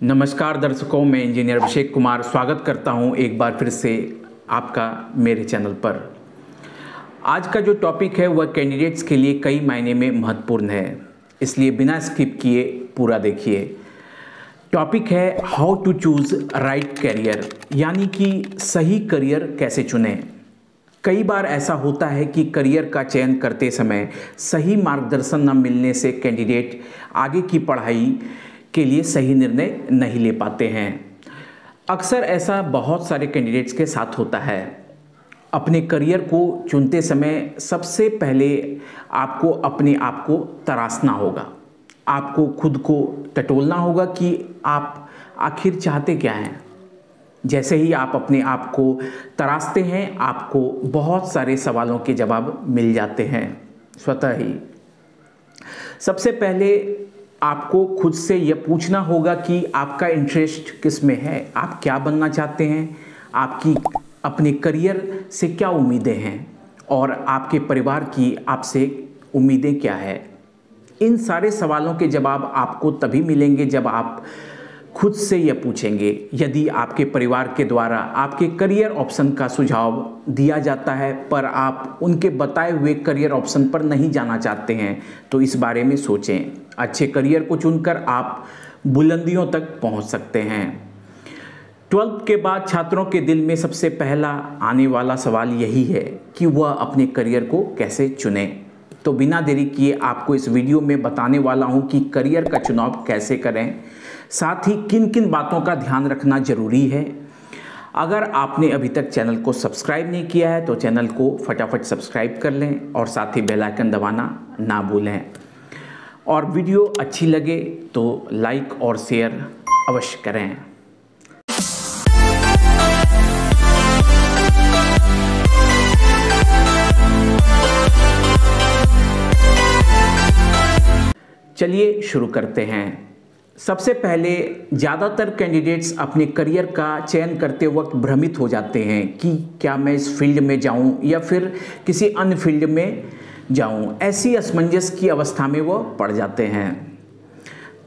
नमस्कार दर्शकों, मैं इंजीनियर अभिषेक कुमार स्वागत करता हूं एक बार फिर से आपका मेरे चैनल पर। आज का जो टॉपिक है वह कैंडिडेट्स के लिए कई मायने में महत्वपूर्ण है, इसलिए बिना स्किप किए पूरा देखिए। टॉपिक है how to choose right career, यानी कि सही करियर कैसे चुनें। कई बार ऐसा होता है कि करियर का चयन करते समय सही मार्गदर्शन न मिलने से कैंडिडेट आगे की पढ़ाई के लिए सही निर्णय नहीं ले पाते हैं। अक्सर ऐसा बहुत सारे कैंडिडेट्स के साथ होता है। अपने करियर को चुनते समय सबसे पहले आपको अपने आप को तराशना होगा, आपको खुद को टटोलना होगा कि आप आखिर चाहते क्या हैं। जैसे ही आप अपने आप को तराशते हैं, आपको बहुत सारे सवालों के जवाब मिल जाते हैं स्वतः ही। सबसे पहले आपको खुद से यह पूछना होगा कि आपका इंटरेस्ट किस में है, आप क्या बनना चाहते हैं, आपकी अपने करियर से क्या उम्मीदें हैं और आपके परिवार की आपसे उम्मीदें क्या है। इन सारे सवालों के जवाब आपको तभी मिलेंगे जब आप खुद से यह पूछेंगे। यदि आपके परिवार के द्वारा आपके करियर ऑप्शन का सुझाव दिया जाता है पर आप उनके बताए हुए करियर ऑप्शन पर नहीं जाना चाहते हैं तो इस बारे में सोचें। अच्छे करियर को चुनकर आप बुलंदियों तक पहुंच सकते हैं। 12th के बाद छात्रों के दिल में सबसे पहला आने वाला सवाल यही है कि वह अपने करियर को कैसे चुने। तो बिना देरी किए आपको इस वीडियो में बताने वाला हूं कि करियर का चुनाव कैसे करें, साथ ही किन किन बातों का ध्यान रखना जरूरी है। अगर आपने अभी तक चैनल को सब्सक्राइब नहीं किया है तो चैनल को फटाफट सब्सक्राइब कर लें और साथ ही बेल आइकन दबाना ना भूलें। और वीडियो अच्छी लगे तो लाइक और शेयर अवश्य करें। चलिए शुरू करते हैं। सबसे पहले ज़्यादातर कैंडिडेट्स अपने करियर का चयन करते वक्त भ्रमित हो जाते हैं कि क्या मैं इस फील्ड में जाऊं या फिर किसी अन्य फील्ड में जाऊं। ऐसी असमंजस की अवस्था में वो पड़ जाते हैं।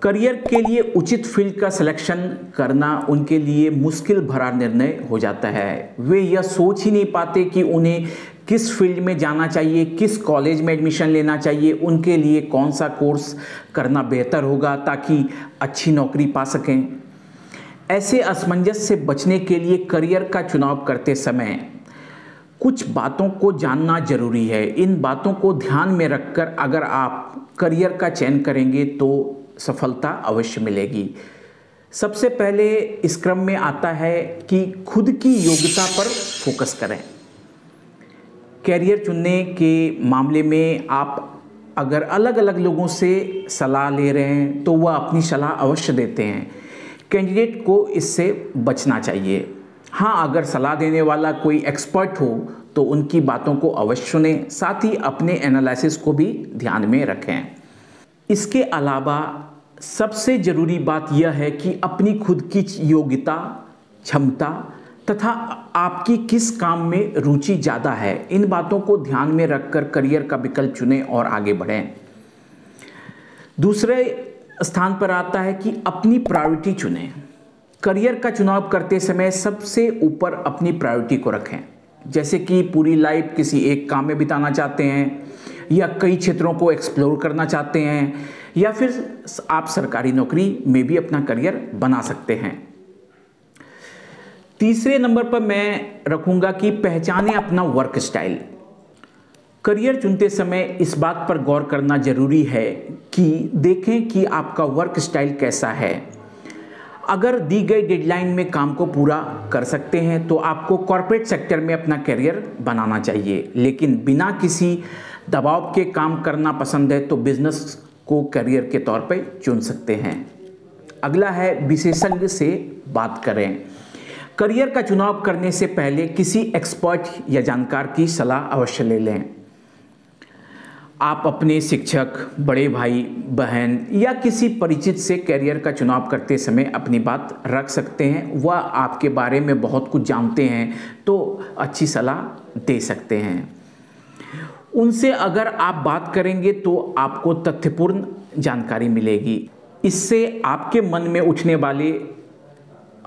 करियर के लिए उचित फील्ड का सिलेक्शन करना उनके लिए मुश्किल भरा निर्णय हो जाता है। वे यह सोच ही नहीं पाते कि उन्हें किस फील्ड में जाना चाहिए, किस कॉलेज में एडमिशन लेना चाहिए, उनके लिए कौन सा कोर्स करना बेहतर होगा ताकि अच्छी नौकरी पा सकें। ऐसे असमंजस से बचने के लिए करियर का चुनाव करते समय कुछ बातों को जानना जरूरी है। इन बातों को ध्यान में रखकर अगर आप करियर का चयन करेंगे तो सफलता अवश्य मिलेगी। सबसे पहले इस क्रम में आता है कि खुद की योग्यता पर फोकस करें। कैरियर चुनने के मामले में आप अगर अलग अलग लोगों से सलाह ले रहे हैं तो वह अपनी सलाह अवश्य देते हैं। कैंडिडेट को इससे बचना चाहिए। हाँ, अगर सलाह देने वाला कोई एक्सपर्ट हो तो उनकी बातों को अवश्य सुनें, साथ ही अपने एनालिसिस को भी ध्यान में रखें। इसके अलावा सबसे ज़रूरी बात यह है कि अपनी खुद की योग्यता, क्षमता तथा आपकी किस काम में रुचि ज़्यादा है, इन बातों को ध्यान में रखकर करियर का विकल्प चुनें और आगे बढ़ें। दूसरे स्थान पर आता है कि अपनी प्रायोरिटी चुनें। करियर का चुनाव करते समय सबसे ऊपर अपनी प्रायोरिटी को रखें। जैसे कि पूरी लाइफ किसी एक काम में बिताना चाहते हैं या कई क्षेत्रों को एक्सप्लोर करना चाहते हैं या फिर आप सरकारी नौकरी में भी अपना करियर बना सकते हैं। तीसरे नंबर पर मैं रखूंगा कि पहचानें अपना वर्क स्टाइल। करियर चुनते समय इस बात पर गौर करना जरूरी है कि देखें कि आपका वर्क स्टाइल कैसा है। अगर दी गई डेडलाइन में काम को पूरा कर सकते हैं तो आपको कॉर्पोरेट सेक्टर में अपना करियर बनाना चाहिए, लेकिन बिना किसी दबाव के काम करना पसंद है तो बिजनेस को करियर के तौर पर चुन सकते हैं। अगला है विशेषज्ञ से बात करें। करियर का चुनाव करने से पहले किसी एक्सपर्ट या जानकार की सलाह अवश्य ले लें। आप अपने शिक्षक, बड़े भाई बहन या किसी परिचित से करियर का चुनाव करते समय अपनी बात रख सकते हैं। वह आपके बारे में बहुत कुछ जानते हैं तो अच्छी सलाह दे सकते हैं। उनसे अगर आप बात करेंगे तो आपको तथ्यपूर्ण जानकारी मिलेगी। इससे आपके मन में उठने वाले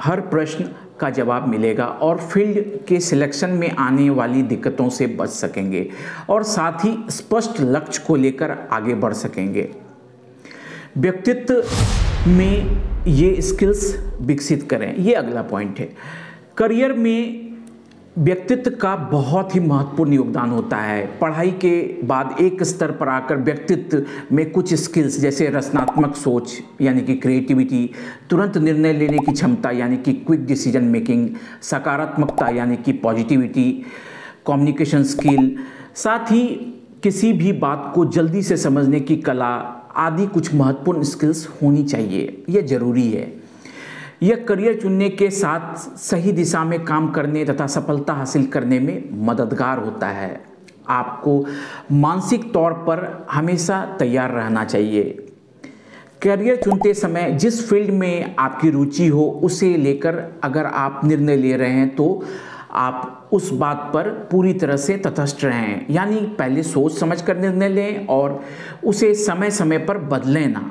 हर प्रश्न का जवाब मिलेगा और फील्ड के सिलेक्शन में आने वाली दिक्कतों से बच सकेंगे और साथ ही स्पष्ट लक्ष्य को लेकर आगे बढ़ सकेंगे। व्यक्तित्व में ये स्किल्स विकसित करें, ये अगला पॉइंट है। करियर में व्यक्तित्व का बहुत ही महत्वपूर्ण योगदान होता है। पढ़ाई के बाद एक स्तर पर आकर व्यक्तित्व में कुछ स्किल्स जैसे रचनात्मक सोच यानी कि क्रिएटिविटी, तुरंत निर्णय लेने की क्षमता यानी कि क्विक डिसीजन मेकिंग, सकारात्मकता यानी कि पॉजिटिविटी, कम्युनिकेशन स्किल, साथ ही किसी भी बात को जल्दी से समझने की कला आदि कुछ महत्वपूर्ण स्किल्स होनी चाहिए। यह जरूरी है। यह करियर चुनने के साथ सही दिशा में काम करने तथा सफलता हासिल करने में मददगार होता है। आपको मानसिक तौर पर हमेशा तैयार रहना चाहिए। करियर चुनते समय जिस फील्ड में आपकी रुचि हो उसे लेकर अगर आप निर्णय ले रहे हैं तो आप उस बात पर पूरी तरह से तटस्थ रहें, यानी पहले सोच समझ कर निर्णय लें और उसे समय समय पर बदलें ना।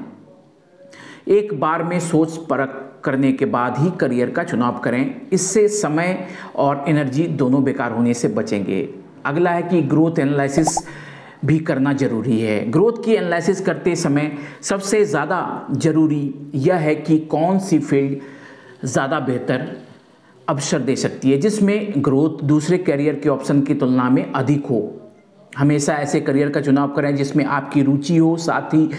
एक बार में सोच परख करने के बाद ही करियर का चुनाव करें, इससे समय और एनर्जी दोनों बेकार होने से बचेंगे। अगला है कि ग्रोथ एनालिसिस भी करना जरूरी है। ग्रोथ की एनालिसिस करते समय सबसे ज़्यादा जरूरी यह है कि कौन सी फील्ड ज़्यादा बेहतर अवसर दे सकती है, जिसमें ग्रोथ दूसरे करियर के ऑप्शन की तुलना में अधिक हो। हमेशा ऐसे करियर का चुनाव करें जिसमें आपकी रुचि हो। साथ ही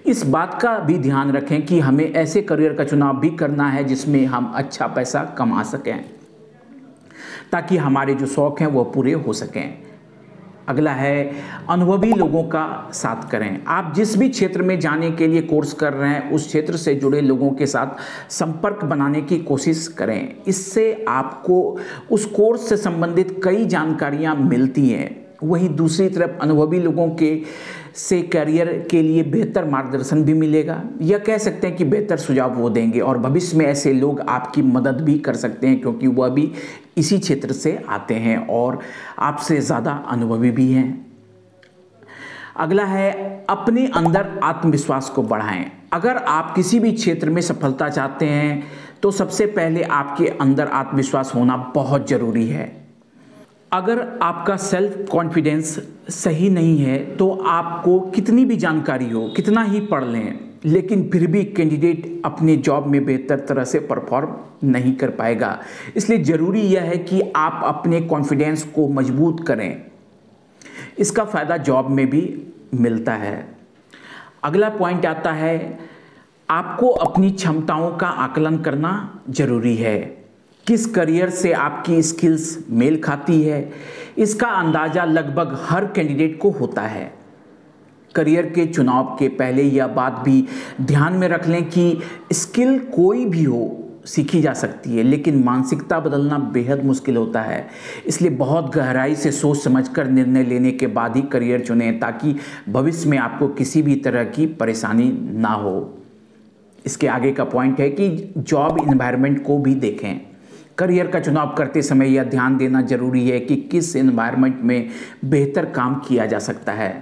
इस बात का भी ध्यान रखें कि हमें ऐसे करियर का चुनाव भी करना है जिसमें हम अच्छा पैसा कमा सकें, ताकि हमारे जो शौक़ हैं वो पूरे हो सकें। अगला है अनुभवी लोगों का साथ करें। आप जिस भी क्षेत्र में जाने के लिए कोर्स कर रहे हैं उस क्षेत्र से जुड़े लोगों के साथ संपर्क बनाने की कोशिश करें। इससे आपको उस कोर्स से संबंधित कई जानकारियां मिलती हैं। वहीं दूसरी तरफ अनुभवी लोगों के से करियर के लिए बेहतर मार्गदर्शन भी मिलेगा। यह कह सकते हैं कि बेहतर सुझाव वो देंगे और भविष्य में ऐसे लोग आपकी मदद भी कर सकते हैं, क्योंकि वह भी इसी क्षेत्र से आते हैं और आपसे ज़्यादा अनुभवी भी हैं। अगला है अपने अंदर आत्मविश्वास को बढ़ाएं। अगर आप किसी भी क्षेत्र में सफलता चाहते हैं तो सबसे पहले आपके अंदर आत्मविश्वास होना बहुत ज़रूरी है। अगर आपका सेल्फ कॉन्फिडेंस सही नहीं है तो आपको कितनी भी जानकारी हो, कितना ही पढ़ लें, लेकिन फिर भी कैंडिडेट अपने जॉब में बेहतर तरह से परफॉर्म नहीं कर पाएगा। इसलिए ज़रूरी यह है कि आप अपने कॉन्फिडेंस को मजबूत करें। इसका फ़ायदा जॉब में भी मिलता है। अगला पॉइंट आता है आपको अपनी क्षमताओं का आकलन करना ज़रूरी है। किस करियर से आपकी स्किल्स मेल खाती है, इसका अंदाज़ा लगभग हर कैंडिडेट को होता है। करियर के चुनाव के पहले यह बात भी ध्यान में रख लें कि स्किल कोई भी हो सीखी जा सकती है, लेकिन मानसिकता बदलना बेहद मुश्किल होता है। इसलिए बहुत गहराई से सोच समझकर निर्णय लेने के बाद ही करियर चुनें, ताकि भविष्य में आपको किसी भी तरह की परेशानी ना हो। इसके आगे का पॉइंट है कि जॉब इन्वायरमेंट को भी देखें। करियर का चुनाव करते समय यह ध्यान देना जरूरी है कि किस एनवायरनमेंट में बेहतर काम किया जा सकता है।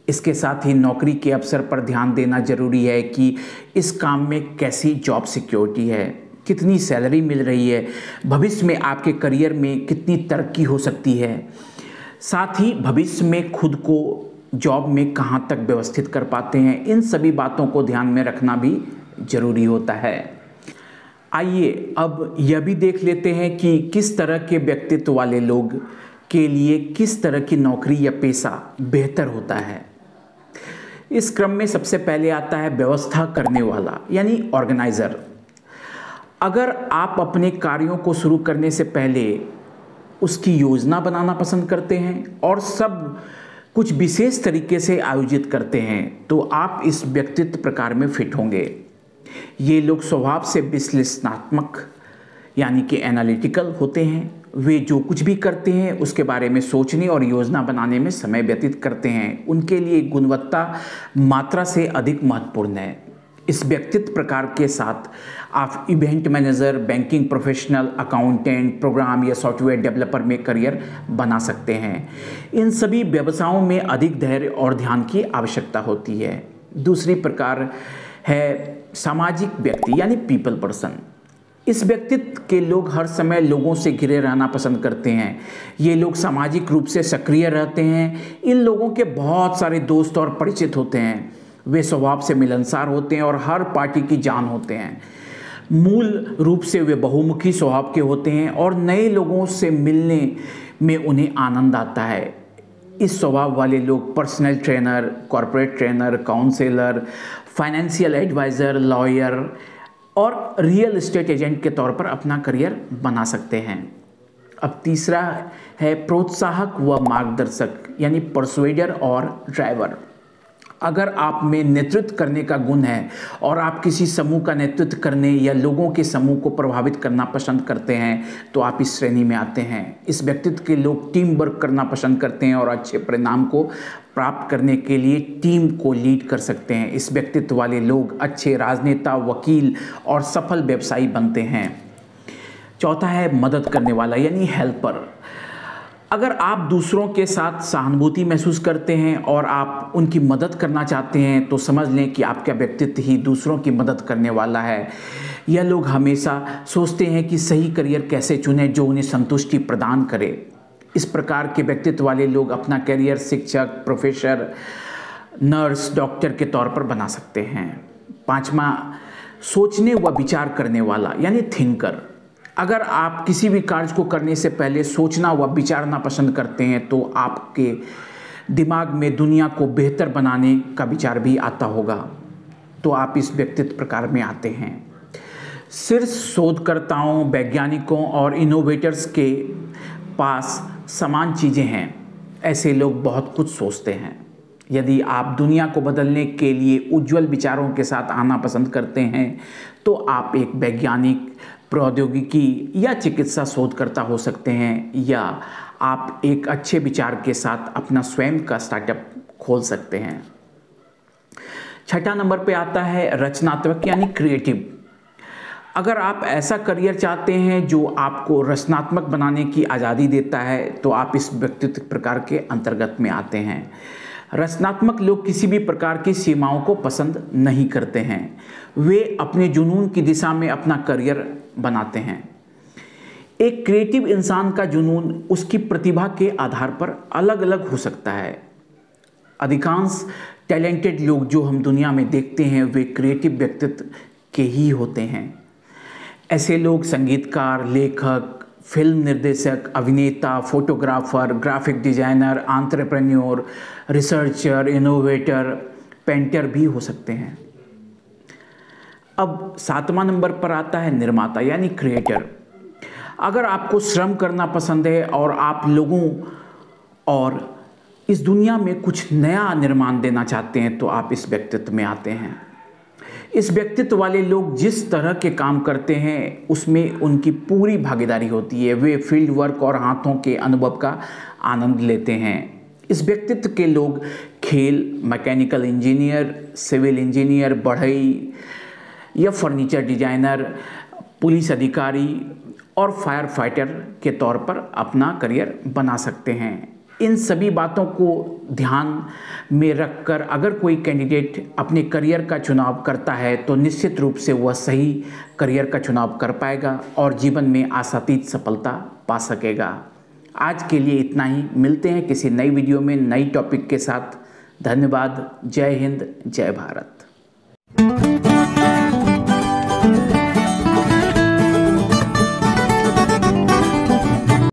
इसके साथ ही नौकरी के अवसर पर ध्यान देना जरूरी है कि इस काम में कैसी जॉब सिक्योरिटी है, कितनी सैलरी मिल रही है, भविष्य में आपके करियर में कितनी तरक्की हो सकती है। साथ ही भविष्य में खुद को जॉब में कहाँ तक व्यवस्थित कर पाते हैं, इन सभी बातों को ध्यान में रखना भी जरूरी होता है। आइए अब यह भी देख लेते हैं कि किस तरह के व्यक्तित्व वाले लोग के लिए किस तरह की नौकरी या पेशा बेहतर होता है। इस क्रम में सबसे पहले आता है व्यवस्था करने वाला यानी ऑर्गेनाइज़र। अगर आप अपने कार्यों को शुरू करने से पहले उसकी योजना बनाना पसंद करते हैं और सब कुछ विशेष तरीके से आयोजित करते हैं तो आप इस व्यक्तित्व प्रकार में फिट होंगे। ये लोग स्वभाव से विश्लेषणात्मक यानी कि एनालिटिकल होते हैं। वे जो कुछ भी करते हैं उसके बारे में सोचने और योजना बनाने में समय व्यतीत करते हैं। उनके लिए गुणवत्ता मात्रा से अधिक महत्वपूर्ण है। इस व्यक्तित्व प्रकार के साथ आप event manager, banking professional, accountant, program या सॉफ्टवेयर डेवलपर में करियर बना सकते हैं। इन सभी व्यवसायों में अधिक धैर्य और ध्यान की आवश्यकता होती है। दूसरी प्रकार है सामाजिक व्यक्ति यानी पीपल पर्सन। इस व्यक्तित्व के लोग हर समय लोगों से घिरे रहना पसंद करते हैं। ये लोग सामाजिक रूप से सक्रिय रहते हैं। इन लोगों के बहुत सारे दोस्त और परिचित होते हैं। वे स्वभाव से मिलनसार होते हैं और हर पार्टी की जान होते हैं। मूल रूप से वे बहुमुखी स्वभाव के होते हैं और नए लोगों से मिलने में उन्हें आनंद आता है। इस स्वभाव वाले लोग personal trainer, corporate trainer, counsellor, financial adviser, lawyer और रियल एस्टेट एजेंट के तौर पर अपना करियर बना सकते हैं। अब तीसरा है प्रोत्साहक व मार्गदर्शक यानी परसुएडर और ड्राइवर। अगर आप में नेतृत्व करने का गुण है और आप किसी समूह का नेतृत्व करने या लोगों के समूह को प्रभावित करना पसंद करते हैं तो आप इस श्रेणी में आते हैं। इस व्यक्तित्व के लोग टीम वर्क करना पसंद करते हैं और अच्छे परिणाम को प्राप्त करने के लिए टीम को लीड कर सकते हैं। इस व्यक्तित्व वाले लोग अच्छे राजनेता, वकील और सफल व्यवसायी बनते हैं। चौथा है मदद करने वाला यानी हेल्पर। अगर आप दूसरों के साथ सहानुभूति महसूस करते हैं और आप उनकी मदद करना चाहते हैं तो समझ लें कि आपका व्यक्तित्व ही दूसरों की मदद करने वाला है। यह लोग हमेशा सोचते हैं कि सही करियर कैसे चुनें जो उन्हें संतुष्टि प्रदान करे। इस प्रकार के व्यक्तित्व वाले लोग अपना करियर शिक्षक, प्रोफेसर, नर्स, डॉक्टर के तौर पर बना सकते हैं। पांचवा, सोचने व विचार करने वाला यानी थिंकर। अगर आप किसी भी कार्य को करने से पहले सोचना व विचारना पसंद करते हैं तो आपके दिमाग में दुनिया को बेहतर बनाने का विचार भी आता होगा, तो आप इस व्यक्तित्व प्रकार में आते हैं। शीर्ष शोधकर्ताओं, वैज्ञानिकों और इनोवेटर्स के पास समान चीज़ें हैं। ऐसे लोग बहुत कुछ सोचते हैं। यदि आप दुनिया को बदलने के लिए उज्जवल विचारों के साथ आना पसंद करते हैं तो आप एक वैज्ञानिक, प्रौद्योगिकी या चिकित्सा शोधकर्ता हो सकते हैं, या आप एक अच्छे विचार के साथ अपना स्वयं का स्टार्टअप खोल सकते हैं। छठा नंबर पे आता है रचनात्मक यानी क्रिएटिव। अगर आप ऐसा करियर चाहते हैं जो आपको रचनात्मक बनाने की आज़ादी देता है तो आप इस व्यक्तित्व प्रकार के अंतर्गत में आते हैं। रचनात्मक लोग किसी भी प्रकार की सीमाओं को पसंद नहीं करते हैं। वे अपने जुनून की दिशा में अपना करियर बनाते हैं। एक क्रिएटिव इंसान का जुनून उसकी प्रतिभा के आधार पर अलग अलग हो सकता है। अधिकांश टैलेंटेड लोग जो हम दुनिया में देखते हैं वे क्रिएटिव व्यक्तित्व के ही होते हैं। ऐसे लोग संगीतकार, लेखक, फिल्म निर्देशक, अभिनेता, photographer, graphic designer, entrepreneur, researcher, innovator, painter भी हो सकते हैं। अब सातवां नंबर पर आता है निर्माता यानी क्रिएटर। अगर आपको श्रम करना पसंद है और आप लोगों और इस दुनिया में कुछ नया निर्माण देना चाहते हैं तो आप इस व्यक्तित्व में आते हैं। इस व्यक्तित्व वाले लोग जिस तरह के काम करते हैं उसमें उनकी पूरी भागीदारी होती है। वे फील्ड वर्क और हाथों के अनुभव का आनंद लेते हैं। इस व्यक्तित्व के लोग खेल, मैकेनिकल इंजीनियर, सिविल इंजीनियर, बढ़ई या फर्नीचर डिजाइनर, पुलिस अधिकारी और फायर फाइटर के तौर पर अपना करियर बना सकते हैं। इन सभी बातों को ध्यान में रखकर अगर कोई कैंडिडेट अपने करियर का चुनाव करता है तो निश्चित रूप से वह सही करियर का चुनाव कर पाएगा और जीवन में आशातीत सफलता पा सकेगा। आज के लिए इतना ही। मिलते हैं किसी नई वीडियो में नई टॉपिक के साथ। धन्यवाद। जय हिंद, जय भारत।